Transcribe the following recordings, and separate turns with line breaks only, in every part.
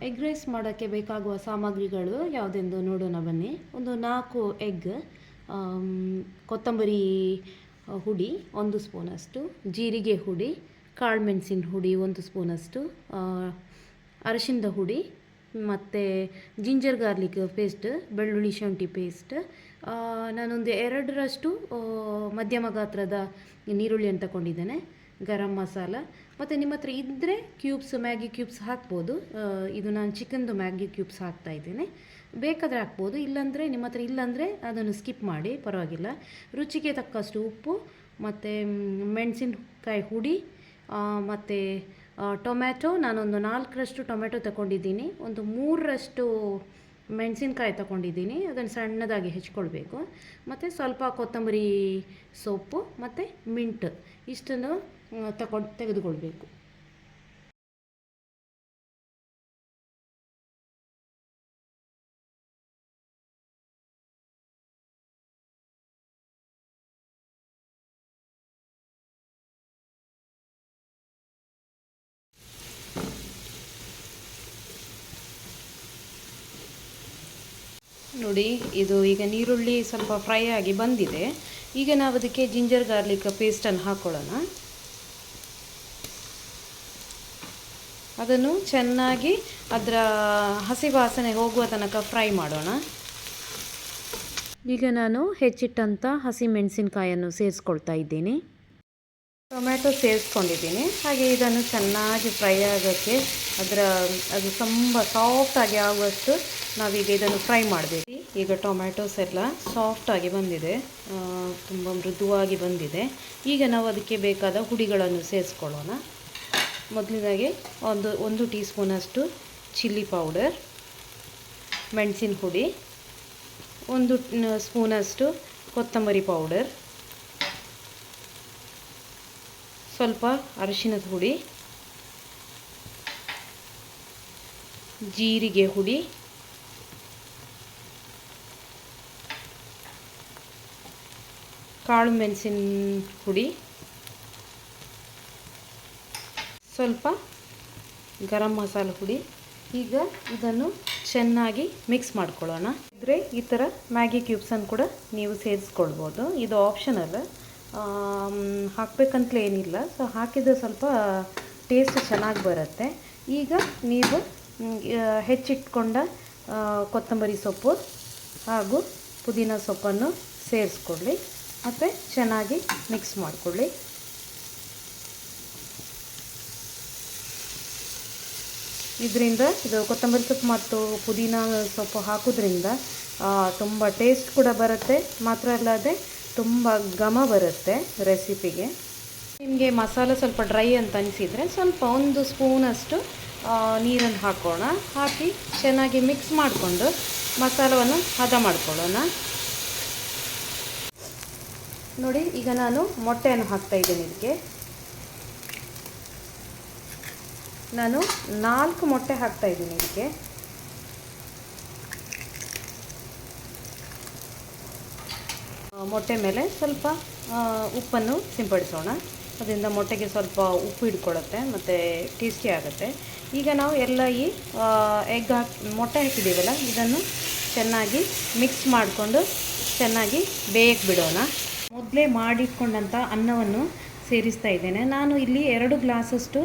Egg rice ಮಾಡೋಕ್ಕೆ ಬೇಕಾಗುವ ಸಾಮಗ್ರಿಗಳು ಯಾವುದೆಂದು ನೋಡೋಣ ಬನ್ನಿ. ಒಂದು 4 ಎಗ್, ಕೊತ್ತಂಬರಿ ಹುಡಿ 1 ಸ್ಪೂನಷ್ಟು, ಜೀರಿಗೆ ಹುಡಿ, ಕಾಳು ಮೆಣಸಿನ ಹುಡಿ 1 ಸ್ಪೂನಷ್ಟು, ಅರಶಿಣದ ಹುಡಿ ಮತ್ತು ಜಿಂಜರ್ ಗಾರ್ಲಿಕ್ ಪೇಸ್ಟ್, ಬೆಳ್ಳುಳ್ಳಿ ಶುಂಠಿ ಪೇಸ್ಟ್. ನಾನೊಂದು 2ರಷ್ಟು ಮಧ್ಯಮ ಗಾತ್ರದ ನೀರುಳ್ಳಿಯನ್ನು ತಗೊಂಡಿದ್ದೇನೆ, ಗರಂ ಮಸಾಲ ಮತ್ತು ನಿಮ್ಮ ಹತ್ರ ಇದ್ದರೆ ಕ್ಯೂಬ್ಸ್, ಮ್ಯಾಗಿ ಕ್ಯೂಬ್ಸ್ ಹಾಕ್ಬೋದು. ಇದು ನಾನು ಚಿಕನ್ದು ಮ್ಯಾಗಿ ಕ್ಯೂಬ್ಸ್ ಹಾಕ್ತಾಯಿದ್ದೇನೆ, ಬೇಕಾದರೆ ಹಾಕ್ಬೋದು, ಇಲ್ಲಾಂದರೆ ನಿಮ್ಮ ಹತ್ರ ಇಲ್ಲಾಂದರೆ ಅದನ್ನು ಸ್ಕಿಪ್ ಮಾಡಿ, ಪರವಾಗಿಲ್ಲ. ರುಚಿಗೆ ತಕ್ಕಷ್ಟು ಉಪ್ಪು ಮತ್ತು ಮೆಣಸಿನಕಾಯಿ ಹುಡಿ ಮತ್ತು ಟೊಮ್ಯಾಟೊ. ನಾನೊಂದು 4ರಷ್ಟು ಟೊಮ್ಯಾಟೊ ತಗೊಂಡಿದ್ದೀನಿ, ಒಂದು 3ರಷ್ಟು ಮೆಣಸಿನ್ಕಾಯಿ ತಗೊಂಡಿದ್ದೀನಿ, ಅದನ್ನು ಸಣ್ಣದಾಗಿ ಹೆಚ್ಕೊಳ್ಬೇಕು. ಮತ್ತು ಸ್ವಲ್ಪ ಕೊತ್ತಂಬರಿ ಸೊಪ್ಪು ಮತ್ತು ಮಿಂಟ್ ಇಷ್ಟನ್ನು ತೆಗೆದುಕೊಳ್ಬೇಕು. ನೋಡಿ, ಇದು ಈಗ ನೀರುಳ್ಳಿ ಸ್ವಲ್ಪ ಫ್ರೈ ಆಗಿ ಬಂದಿದೆ. ಈಗ ನಾವು ಅದಕ್ಕೆ ಜಿಂಜರ್ ಗಾರ್ಲಿಕ್ ಪೇಸ್ಟನ್ನು ಹಾಕ್ಕೊಳ್ಳೋಣ. ಅದನ್ನು ಚೆನ್ನಾಗಿ ಅದರ ಹಸಿ ವಾಸನೆ ಹೋಗುವ ತನಕ ಫ್ರೈ ಮಾಡೋಣ. ಈಗ ನಾನು ಹೆಚ್ಚಿಟ್ಟಂಥ ಹಸಿ ಮೆಣಸಿನಕಾಯನ್ನು ಸೇರಿಸ್ಕೊಳ್ತಾ ಇದ್ದೀನಿ, ಟೊಮ್ಯಾಟೊ ಸೇರಿಸ್ಕೊಂಡಿದ್ದೀನಿ. ಹಾಗೆ ಇದನ್ನು ಚೆನ್ನಾಗಿ ಫ್ರೈ ಆಗೋಕ್ಕೆ ಅದು ತುಂಬ ಸಾಫ್ಟಾಗಿ ಆಗುವಷ್ಟು ನಾವೀಗ ಇದನ್ನು ಫ್ರೈ ಮಾಡಬೇಕು. ಈಗ ಟೊಮ್ಯಾಟೊಸ್ ಎಲ್ಲ ಸಾಫ್ಟಾಗಿ ಬಂದಿದೆ, ತುಂಬ ಮೃದುವಾಗಿ ಬಂದಿದೆ. ಈಗ ನಾವು ಅದಕ್ಕೆ ಬೇಕಾದ ಹುಡಿಗಳನ್ನು ಸೇರಿಸ್ಕೊಳ್ಳೋಣ. ಮೊದಲನೇದಾಗಿ ಒಂದು ಟೀ ಸ್ಪೂನಷ್ಟು ಚಿಲ್ಲಿ ಪೌಡರ್, ಮೆಣಸಿನ ಹುಡಿ, 1 ಸ್ಪೂನಷ್ಟು ಕೊತ್ತಂಬರಿ ಪೌಡರ್, ಸ್ವಲ್ಪ ಅರಿಶಿಣದ ಹುಡಿ, ಜೀರಿಗೆ ಹುಡಿ, ಕಾಳು ಮೆಣಸಿನ ಹುಡಿ, ಸ್ವಲ್ಪ ಗರಂ ಮಸಾಲ ಹುಡಿ. ಈಗ ಇದನ್ನು ಚೆನ್ನಾಗಿ ಮಿಕ್ಸ್ ಮಾಡ್ಕೊಳ್ಳೋಣ. ಇದ್ರೆ ಈ ಥರ ಮ್ಯಾಗಿ ಕ್ಯೂಬ್ಸನ್ನು ಕೂಡ ನೀವು ಸೇರಿಸ್ಕೊಳ್ಬೋದು, ಇದು ಆಪ್ಷನಲ್, ಹಾಕಬೇಕಂತಲೇ ಏನಿಲ್ಲ. ಸೊ ಹಾಕಿದರೆ ಸ್ವಲ್ಪ ಟೇಸ್ಟ್ ಚೆನ್ನಾಗಿ ಬರುತ್ತೆ. ಈಗ ನೀವು ಹೆಚ್ಚಿಟ್ಕೊಂಡ ಕೊತ್ತಂಬರಿ ಸೊಪ್ಪು ಹಾಗೂ ಪುದೀನ ಸೊಪ್ಪನ್ನು ಸೇರಿಸ್ಕೊಳ್ಳಿ ಮತ್ತು ಚೆನ್ನಾಗಿ ಮಿಕ್ಸ್ ಮಾಡಿಕೊಳ್ಳಿ. ಇದರಿಂದ ಇದು ಕೊತ್ತಂಬರಿ ಸೊಪ್ಪು ಮತ್ತು ಪುದೀನ ಸೊಪ್ಪು ಹಾಕೋದ್ರಿಂದ ತುಂಬ ಟೇಸ್ಟ್ ಕೂಡ ಬರುತ್ತೆ, ಮಾತ್ರ ಅಲ್ಲದೆ ತುಂಬ ಘಮ ಬರುತ್ತೆ ರೆಸಿಪಿಗೆ. ನಿಮಗೆ ಮಸಾಲೆ ಸ್ವಲ್ಪ ಡ್ರೈ ಅಂತ ಅನಿಸಿದರೆ ಸ್ವಲ್ಪ 1 ಸ್ಪೂನಷ್ಟು ನೀರನ್ನು ಹಾಕೋಣ. ಹಾಕಿ ಚೆನ್ನಾಗಿ ಮಿಕ್ಸ್ ಮಾಡಿಕೊಂಡು ಮಸಾಲವನ್ನು ಹದ ಮಾಡ್ಕೊಳ್ಳೋಣ. ನೋಡಿ, ಈಗ ನಾನು ಮೊಟ್ಟೆಯನ್ನು ಹಾಕ್ತಾಯಿದ್ದೀನಿ. ಇದಕ್ಕೆ ನಾನು 4 ಮೊಟ್ಟೆ ಹಾಕ್ತಾಯಿದ್ದೀನಿ. ಇದಕ್ಕೆ ಮೊಟ್ಟೆ ಮೇಲೆ ಸ್ವಲ್ಪ ಉಪ್ಪನ್ನು ಸಿಂಪಡಿಸೋಣ. ಅದರಿಂದ ಮೊಟ್ಟೆಗೆ ಸ್ವಲ್ಪ ಉಪ್ಪು ಹಿಡ್ಕೊಳ್ಳುತ್ತೆ ಮತ್ತು ಟೇಸ್ಟಿ ಆಗುತ್ತೆ. ಈಗ ನಾವು ಎಲ್ಲ ಈ ಮೊಟ್ಟೆ ಹಾಕಿದ್ದೀವಲ್ಲ, ಇದನ್ನು ಚೆನ್ನಾಗಿ ಮಿಕ್ಸ್ ಮಾಡಿಕೊಂಡು ಚೆನ್ನಾಗಿ ಬೇಯಕ್ಕೆ ಬಿಡೋಣ. ಮೊದಲೇ ಮಾಡಿಟ್ಕೊಂಡಂಥ ಅನ್ನವನ್ನು ಸೇರಿಸ್ತಾ ಇದ್ದೇನೆ. ನಾನು ಇಲ್ಲಿ 2 ಗ್ಲಾಸಷ್ಟು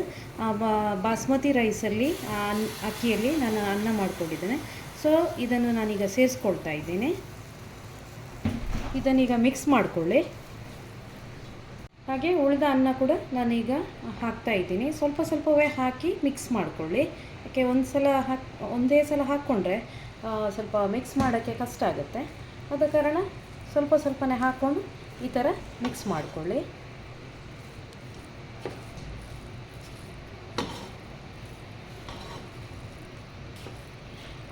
ಬಾಸ್ಮತಿ ರೈಸಲ್ಲಿ ಅಕ್ಕಿಯಲ್ಲಿ ನಾನು ಅನ್ನ ಮಾಡ್ಕೊಂಡಿದ್ದೇನೆ. ಸೊ ಇದನ್ನು ನಾನೀಗ ಸೇರಿಸ್ಕೊಳ್ತಾ ಇದ್ದೀನಿ. ಇದನ್ನೀಗ ಮಿಕ್ಸ್ ಮಾಡಿಕೊಳ್ಳಿ. ಹಾಗೆ ಉಳಿದ ಅನ್ನ ಕೂಡ ನಾನೀಗ ಹಾಕ್ತಾ ಇದ್ದೀನಿ. ಸ್ವಲ್ಪವೇ ಹಾಕಿ ಮಿಕ್ಸ್ ಮಾಡಿಕೊಳ್ಳಿ. ಯಾಕೆ ಒಂದೇ ಸಲ ಹಾಕ್ಕೊಂಡ್ರೆ ಸ್ವಲ್ಪ ಮಿಕ್ಸ್ ಮಾಡೋಕ್ಕೆ ಕಷ್ಟ ಆಗುತ್ತೆ. ಆದ ಕಾರಣ ಸ್ವಲ್ಪನೇ ಹಾಕ್ಕೊಂಡು ಈ ಥರ ಮಿಕ್ಸ್ ಮಾಡಿಕೊಳ್ಳಿ.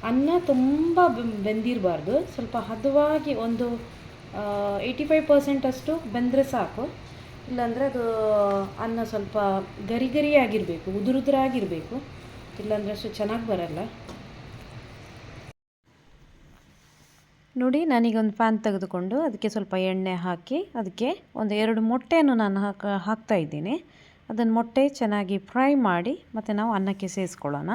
ಅನ್ನ ತುಂಬ ಬೆಂದಿರಬಾರ್ದು, ಸ್ವಲ್ಪ ಹದವಾಗಿ ಒಂದು 85% ಅಷ್ಟು ಬೆಂದರೆ ಸಾಕು. ಇಲ್ಲಾಂದರೆ ಅದು ಅನ್ನ ಸ್ವಲ್ಪ ಗರಿಯಾಗಿರಬೇಕು, ಉದುರಾಗಿರಬೇಕು, ಇಲ್ಲಾಂದರೆ ಅಷ್ಟು ಚೆನ್ನಾಗಿ ಬರಲ್ಲ. ನೋಡಿ, ನಾನೀಗ ಒಂದು ಪ್ಯಾನ್ ತೆಗೆದುಕೊಂಡು ಅದಕ್ಕೆ ಸ್ವಲ್ಪ ಎಣ್ಣೆ ಹಾಕಿ ಅದಕ್ಕೆ ಒಂದು 2 ಮೊಟ್ಟೆಯನ್ನು ನಾನು ಹಾಕ್ತಾ ಇದ್ದೀನಿ. ಅದನ್ನು ಮೊಟ್ಟೆ ಚೆನ್ನಾಗಿ ಫ್ರೈ ಮಾಡಿ ಮತ್ತು ನಾವು ಅನ್ನಕ್ಕೆ ಸೇರಿಸ್ಕೊಳ್ಳೋಣ.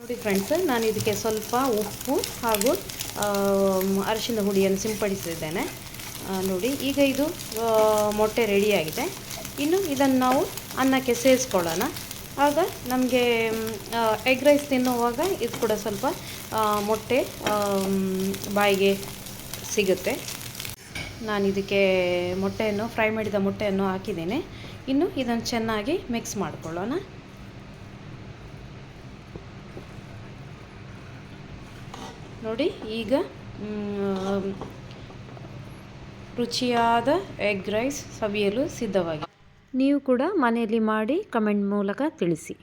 ನೋಡಿ ಫ್ರೆಂಡ್ಸ್, ನಾನು ಇದಕ್ಕೆ ಸ್ವಲ್ಪ ಉಪ್ಪು ಹಾಗೂ ಅರಿಶಿನ ಹುಡಿಯನ್ನು ಸಿಂಪಡಿಸಿದ್ದೇನೆ. ನೋಡಿ, ಈಗ ಇದು ಮೊಟ್ಟೆ ರೆಡಿಯಾಗಿದೆ. ಇನ್ನು ಇದನ್ನು ನಾವು ಅನ್ನಕ್ಕೆ ಸೇರಿಸ್ಕೊಳ್ಳೋಣ. ಆಗ ನಮಗೆ ಎಗ್ ರೈಸ್ ತಿನ್ನುವಾಗ ಇದು ಕೂಡ ಸ್ವಲ್ಪ ಮೊಟ್ಟೆ ಬಾಯಿಗೆ ಸಿಗುತ್ತೆ. ನಾನು ಇದಕ್ಕೆ ಮೊಟ್ಟೆಯನ್ನು ಫ್ರೈ ಮಾಡಿದ ಮೊಟ್ಟೆಯನ್ನು ಹಾಕಿದ್ದೇನೆ. ಇನ್ನು ಇದನ್ನು ಚೆನ್ನಾಗಿ ಮಿಕ್ಸ್ ಮಾಡಿಕೊಳ್ಳೋಣ. ನೋಡಿ, ಈಗ ರುಚಿಯಾದ ಎಗ್ ರೈಸ್ ಸವಿಯಲು ಸಿದ್ಧವಾಗಿದೆ. ನೀವು ಕೂಡ ಮನೆಯಲ್ಲಿ ಮಾಡಿ ಕಮೆಂಟ್ ಮೂಲಕ ತಿಳಿಸಿ.